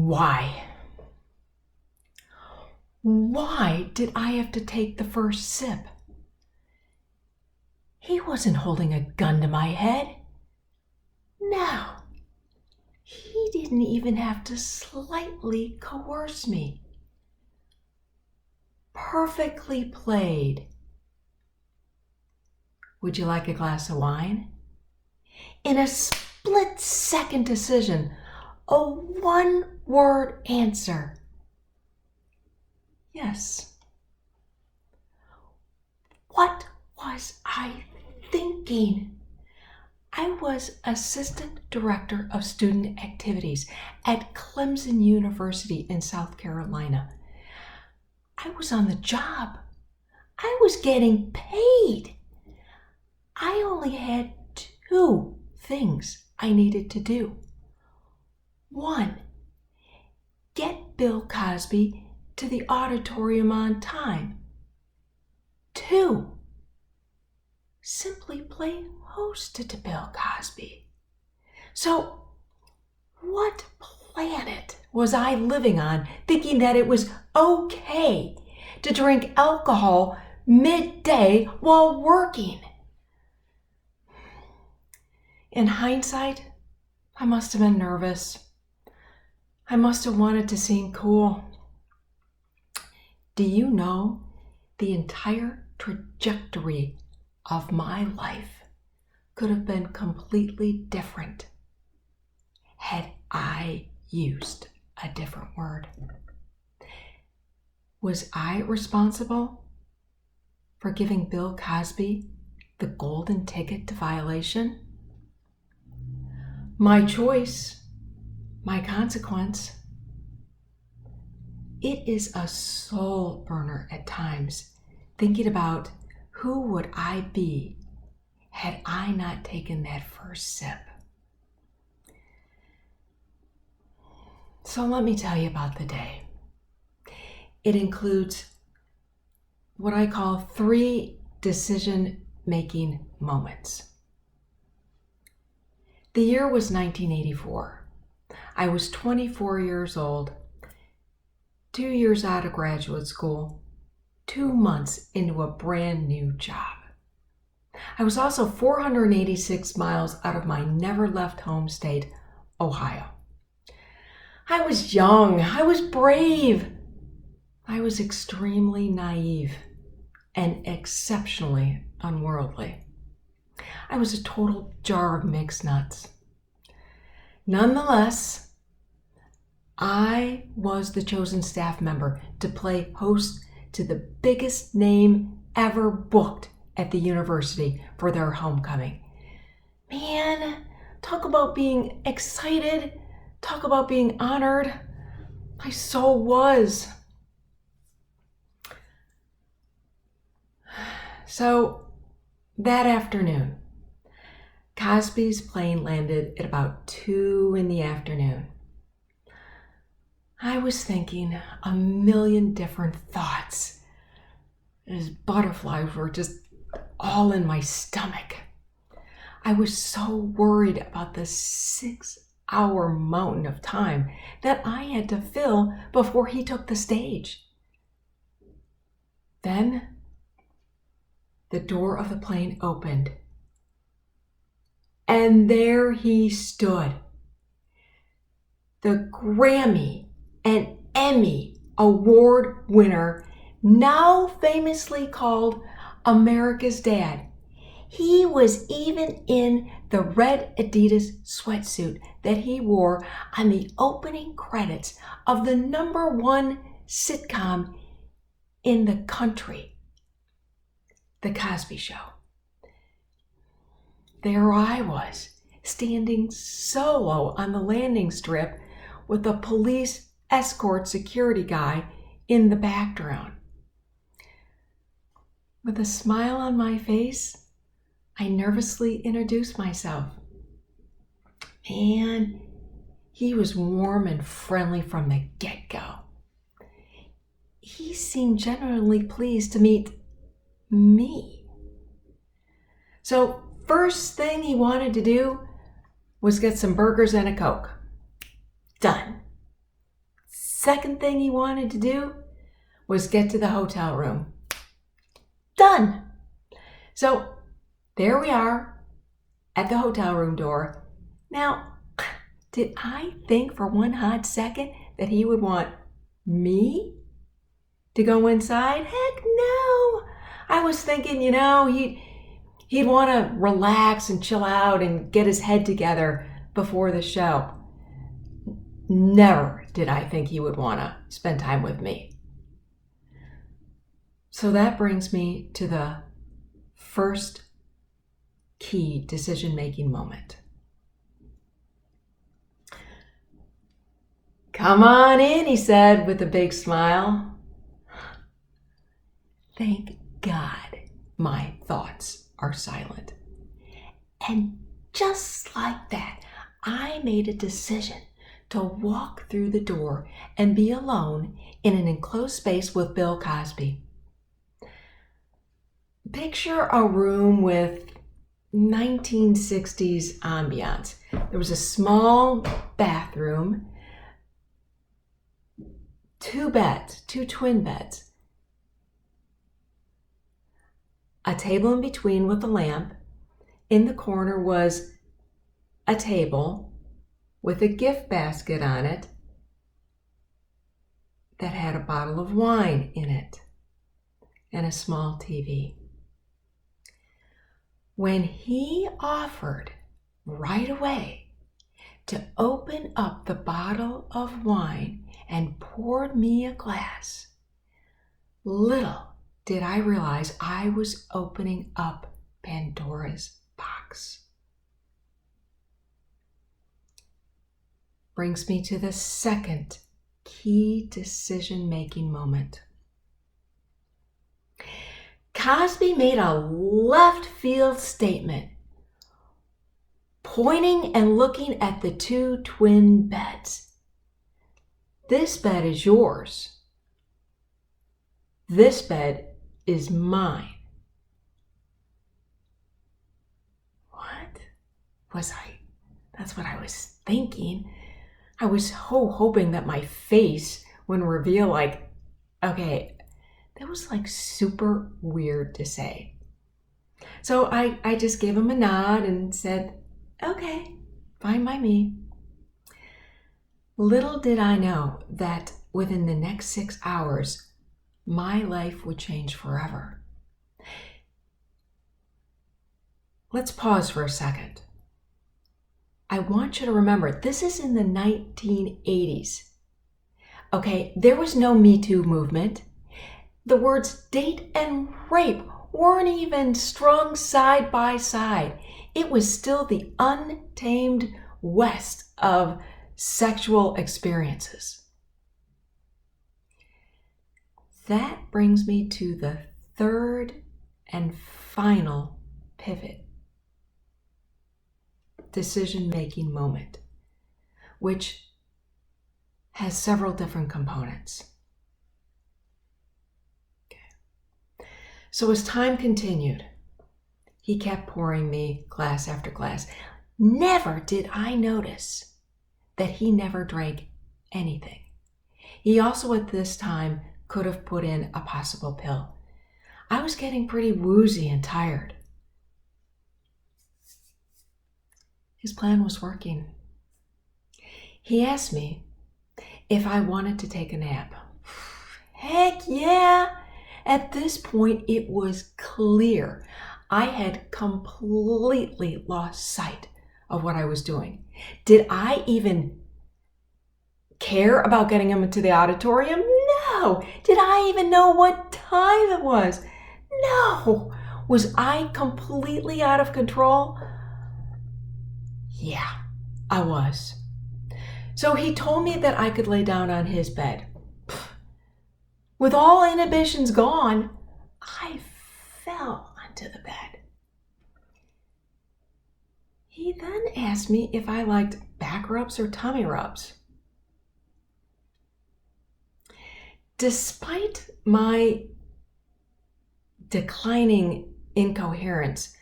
Why? Why did I have to take the first sip? He wasn't holding a gun to my head. No, he didn't even have to slightly coerce me. Perfectly played. Would you like a glass of wine? In a split-second decision, a one-word answer. Yes. What was I thinking? I was assistant director of student activities at Clemson University in South Carolina. I was on the job. I was getting paid. I only had 2 things I needed to do. 1, get Bill Cosby to the auditorium on time. 2, simply play host to Bill Cosby. So, what planet was I living on, thinking that it was okay to drink alcohol midday while working? In hindsight, I must have been nervous. I must have wanted to seem cool. Do you know the entire trajectory of my life could have been completely different had I used a different word? Was I responsible for giving Bill Cosby the golden ticket to violation? My choice, my consequence. It is a soul burner at times, thinking about who would I be had I not taken that first sip. So let me tell you about the day. It includes what I call 3 decision-making moments. The year was 1984. I was 24 years old, 2 years out of graduate school, 2 months into a brand new job. I was also 486 miles out of my never-left home state, Ohio. I was young, I was brave, I was extremely naive and exceptionally unworldly. I was a total jar of mixed nuts. Nonetheless, I was the chosen staff member to play host to the biggest name ever booked at the university for their homecoming. Man, talk about being excited, talk about being honored. I so was. So that afternoon, Cosby's plane landed at about 2 in the afternoon. I was thinking a million different thoughts as butterflies were just all in my stomach. I was so worried about the 6-hour mountain of time that I had to fill before he took the stage. Then the door of the plane opened, and there he stood, the Grammy and Emmy award winner, now famously called America's Dad. He was even in the red Adidas sweatsuit that he wore on the opening credits of the #1 sitcom in the country, The Cosby Show. There I was, standing solo on the landing strip with a police escort security guy in the background. With a smile on my face, I nervously introduced myself. Man, he was warm and friendly from the get-go. He seemed genuinely pleased to meet me. So first thing he wanted to do was get some burgers and a Coke. Done. second thing he wanted to do was get to the hotel room. Done. So there we are at the hotel room door. Now, did I think for one hot second that he would want me to go inside? Heck no. I was thinking, he'd want to relax and chill out and get his head together before the show. Never did I think he would want to spend time with me. So that brings me to the first key decision-making moment. Come on in, he said with a big smile. Thank God my thoughts are silent. And just like that, I made a decision to walk through the door and be alone in an enclosed space with Bill Cosby. Picture a room with 1960s ambiance. There was a small bathroom, 2 beds, 2 twin beds, a table in between with a lamp. In the corner was a table with a gift basket on it that had a bottle of wine in it and a small TV. When he offered right away to open up the bottle of wine and poured me a glass, little did I realize I was opening up Pandora's box. Brings me to the second key decision-making moment. Cosby made a left field statement, pointing and looking at the 2 twin beds. This bed is yours. This bed is mine. What was I? That's what I was thinking. I was hoping that my face would reveal okay, that was super weird to say. So I just gave him a nod and said, okay, fine by me. Little did I know that within the next 6 hours, my life would change forever. Let's pause for a second. I want you to remember, this is in the 1980s. Okay, there was no Me Too movement. The words date and rape weren't even strung side by side. It was still the untamed west of sexual experiences. That brings me to the third and final pivot decision-making moment, which has several different components. Okay. So as time continued, he kept pouring me glass after glass. Never did I notice that he never drank anything. He also at this time could have put in a possible pill. I was getting pretty woozy and tired. His plan was working. He asked me if I wanted to take a nap. Heck yeah! At this point, it was clear I had completely lost sight of what I was doing. Did I even care about getting him into the auditorium? No. Did I even know what time it was? No. Was I completely out of control? Yeah, I was. So he told me that I could lay down on his bed. With all inhibitions gone, I fell onto the bed. He then asked me if I liked back rubs or tummy rubs. Despite my declining incoherence,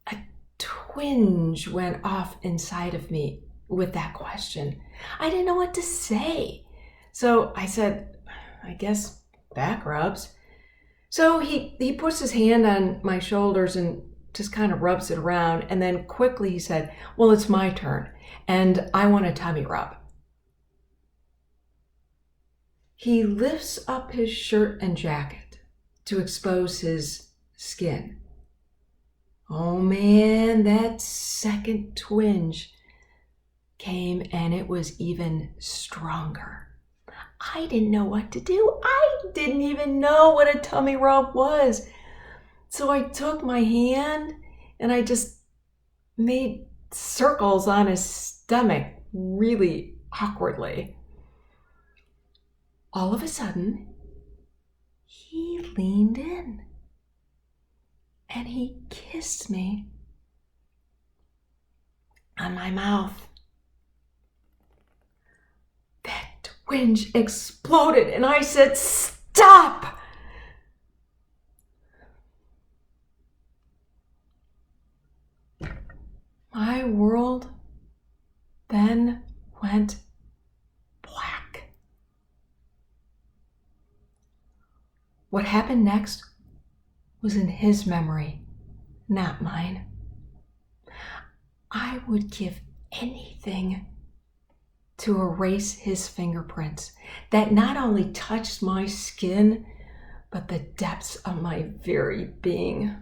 a twinge went off inside of me with that question. I didn't know what to say. So I said, I guess back rubs. So he puts his hand on my shoulders and just kind of rubs it around. And then quickly he said, well, it's my turn and I want a tummy rub. He lifts up his shirt and jacket to expose his skin. Oh man, that second twinge came and it was even stronger. I didn't know what to do. I didn't even know what a tummy rub was. So I took my hand and I just made circles on his stomach really awkwardly. All of a sudden, he leaned in and he kissed me on my mouth. That twinge exploded and I said, "Stop!" My world then went black. What happened next was in his memory, not mine. I would give anything to erase his fingerprints that not only touched my skin, but the depths of my very being.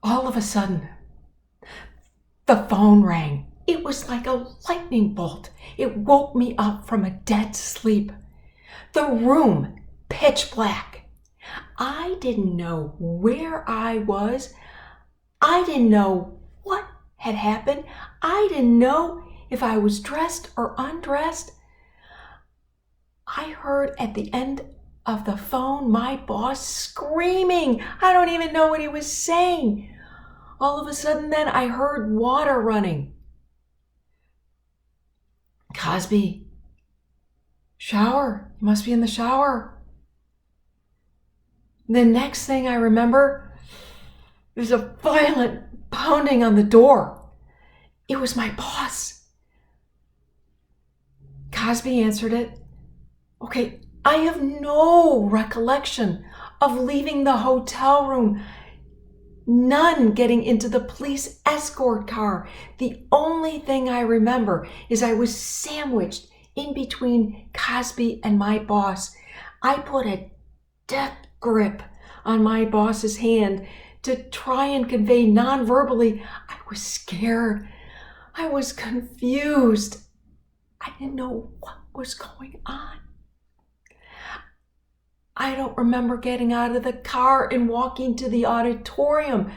All of a sudden, the phone rang. It was like a lightning bolt. It woke me up from a dead sleep. The room, pitch black. I didn't know where I was. I didn't know what had happened. I didn't know if I was dressed or undressed. I heard at the end of the phone my boss screaming. I don't even know what he was saying. All of a sudden then I heard water running. Cosby, shower. You must be in the shower. The next thing I remember, there's a violent pounding on the door. It was my boss. Cosby answered it. Okay, I have no recollection of leaving the hotel room. None getting into the police escort car. The only thing I remember is I was sandwiched in between Cosby and my boss. I put a death grip on my boss's hand to try and convey non-verbally, I was scared. I was confused. I didn't know what was going on. I don't remember getting out of the car and walking to the auditorium.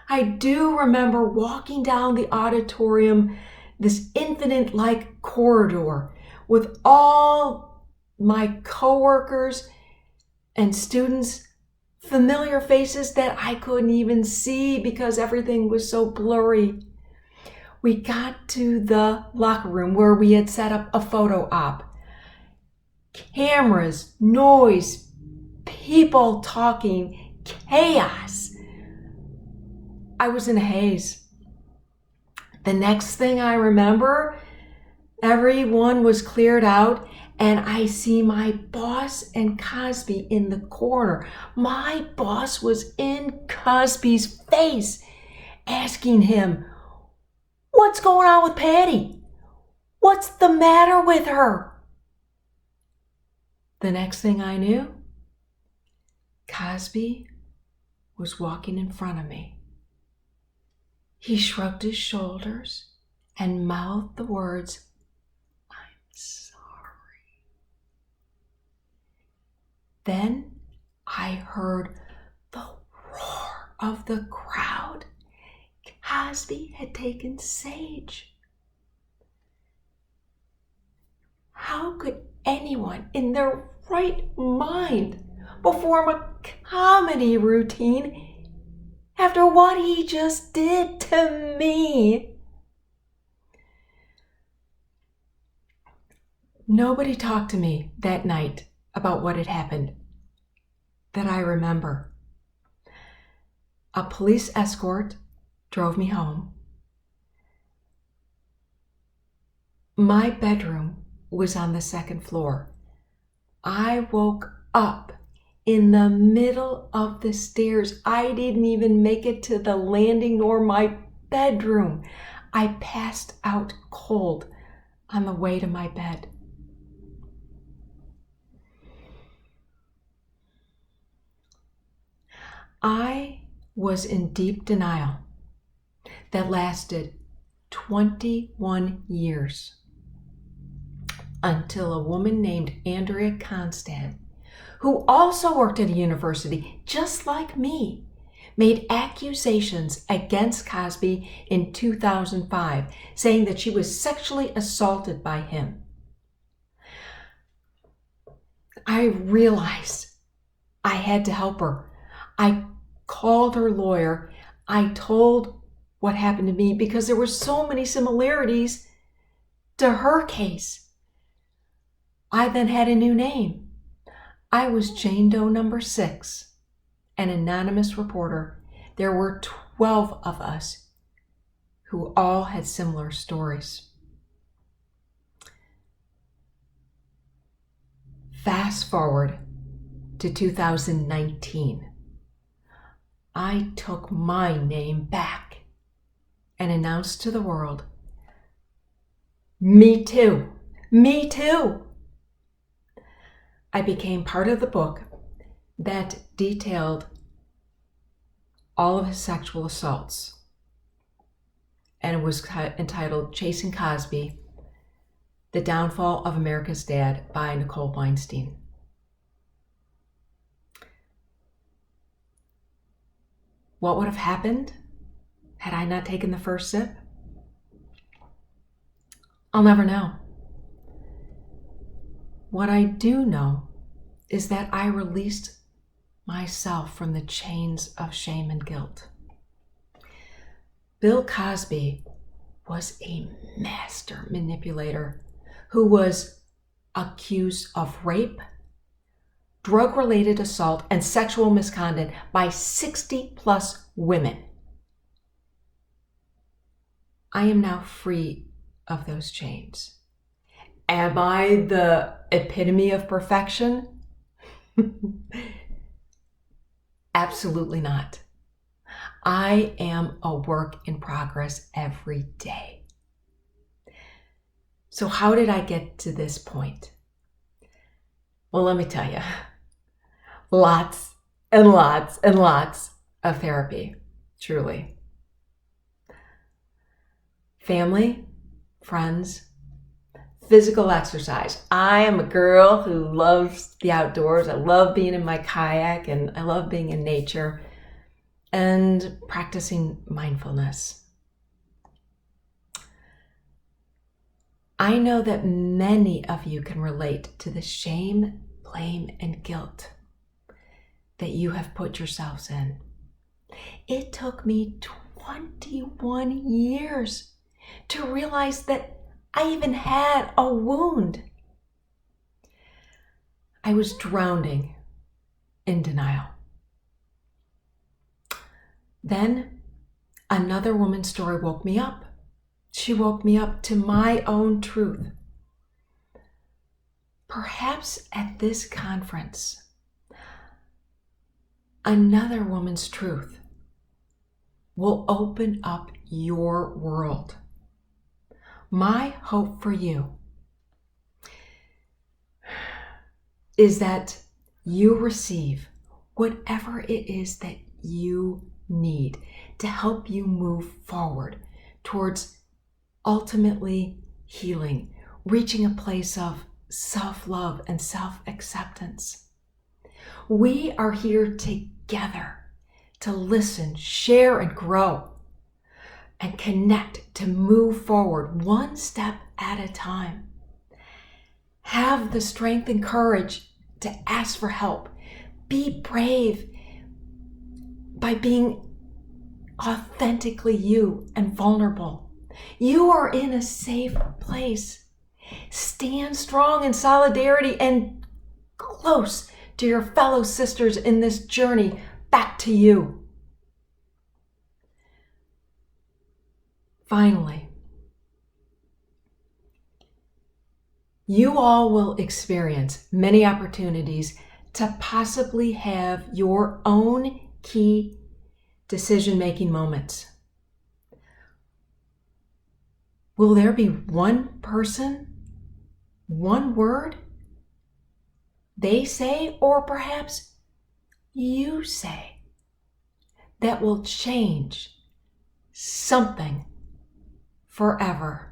I do remember walking down the auditorium, this infinite-like corridor with all my coworkers and students, familiar faces that I couldn't even see because everything was so blurry. We got to the locker room where we had set up a photo op. Cameras, noise, people talking, chaos. I was in a haze. The next thing I remember, everyone was cleared out and I see my boss and Cosby in the corner. My boss was in Cosby's face, asking him, "What's going on with Patty? What's the matter with her?" The next thing I knew, Cosby was walking in front of me. He shrugged his shoulders and mouthed the words, "I'm sorry." Then I heard the roar of the crowd. Cosby had taken Sage. How could anyone in their right mind perform a comedy routine after what he just did to me? Nobody talked to me that night about what had happened that I remember. A police escort drove me home. My bedroom was on the second floor. I woke up in the middle of the stairs. I didn't even make it to the landing nor my bedroom. I passed out cold on the way to my bed. I was in deep denial that lasted 21 years until a woman named Andrea Constand, who also worked at a university just like me, made accusations against Cosby in 2005, saying that she was sexually assaulted by him. I realized I had to help her. I called her lawyer. I told what happened to me because there were so many similarities to her case. I then had a new name. I was Jane Doe number 6, an anonymous reporter. There were 12 of us who all had similar stories. Fast forward to 2019. I took my name back and announced to the world, me too, me too. I became part of the book that detailed all of his sexual assaults, and it was entitled Chasing Cosby, The Downfall of America's Dad by Nicole Weinstein. What would have happened had I not taken the first sip? I'll never know. What I do know is that I released myself from the chains of shame and guilt. Bill Cosby was a master manipulator who was accused of rape, drug-related assault, and sexual misconduct by 60 plus women. I am now free of those chains. Am I the epitome of perfection? Absolutely not. I am a work in progress every day. So how did I get to this point? Well, let me tell you, lots and lots and lots of therapy, truly. Family, friends, physical exercise. I am a girl who loves the outdoors. I love being in my kayak and I love being in nature and practicing mindfulness. I know that many of you can relate to the shame, blame, and guilt that you have put yourselves in. It took me 21 years to realize that I even had a wound. I was drowning in denial. Then another woman's story woke me up. She woke me up to my own truth. Perhaps at this conference, another woman's truth will open up your world. My hope for you is that you receive whatever it is that you need to help you move forward towards ultimately healing, reaching a place of self-love and self-acceptance. We are here together to listen, share, and grow, and connect to move forward one step at a time. Have the strength and courage to ask for help. Be brave by being authentically you and vulnerable. You are in a safe place. Stand strong in solidarity and close to your fellow sisters in this journey back to you. Finally, You all will experience many opportunities to possibly have your own key decision-making moments. Will there be one person, one word they say, or perhaps you say, that will change something forever?